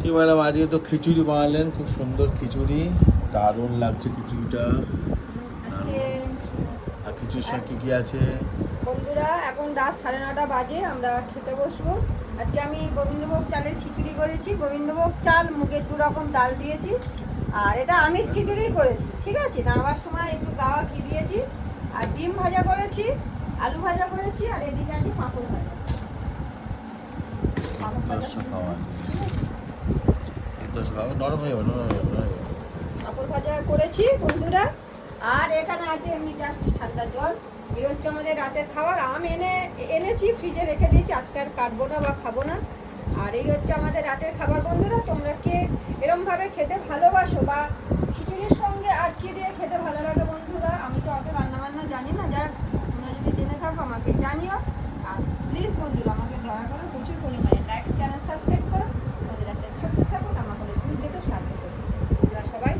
কি ম্যাডাম আজকে তো খিচুড়ি বানালেন, খুব সুন্দর খিচুড়ি, দারুণ লাগছে খিচুড়িটা। আজকে আর খিচুড়ির সঙ্গে কি কি আছে? বন্ধুরা এখন রাত 9:30 বাজে, আমরা খেতে বসবো। আজকে আমি গোবিন্দভোগ চালের খিচুড়ি করেছি। গোবিন্দভোগ চাল, মুগের 2 রকম ডাল দিয়েছি। আর এটা আমিষ খিচুড়ি করেছি, ঠিক আছে। নামাবার সময় একটু গাওয়া ঘি দিয়েছি। আর ডিম ভাজা করেছি, আলু ভাজা করেছি, আর এদিকে আছে পাঁপড় ভাজা। পাঁপড় ভাজা খাওয়া নরম হয়ে যাবে, নরম হয়ে যাবে। পাঁপড় ভাজা করেছি বন্ধুরা। আর এখানে আছে এমনি জাস্ট ঠান্ডা জল। এই হচ্ছে আমাদের রাতের খাবার। এনেছি, ফ্রিজে রেখে দিয়েছি, আজকে আর কাটবো না বা খাবো না। আর এই হচ্ছে আমাদের রাতের খাবার বন্ধুরা। তোমরা কে এরমভাবে খেতে ভালোবাসো, বা খিচুড়ির সঙ্গে আর কি দিয়ে খেতে ভালো লাগে বন্ধুরা? আমি তো অত রান্নাবান্না জানি না, যাক তোমরা যদি জেনে থাকো আমাকে জানিও। আর প্লিজ বন্ধুরা আমাকে দয়া করে প্রচুর পরিমাণে লাইক, চ্যানেল সাবস্ক্রাইব করো। আমাদের একটা ছোট্ট সাপোর্ট আমাকে দূর যেতে সাহায্য করো। তোমরা সবাই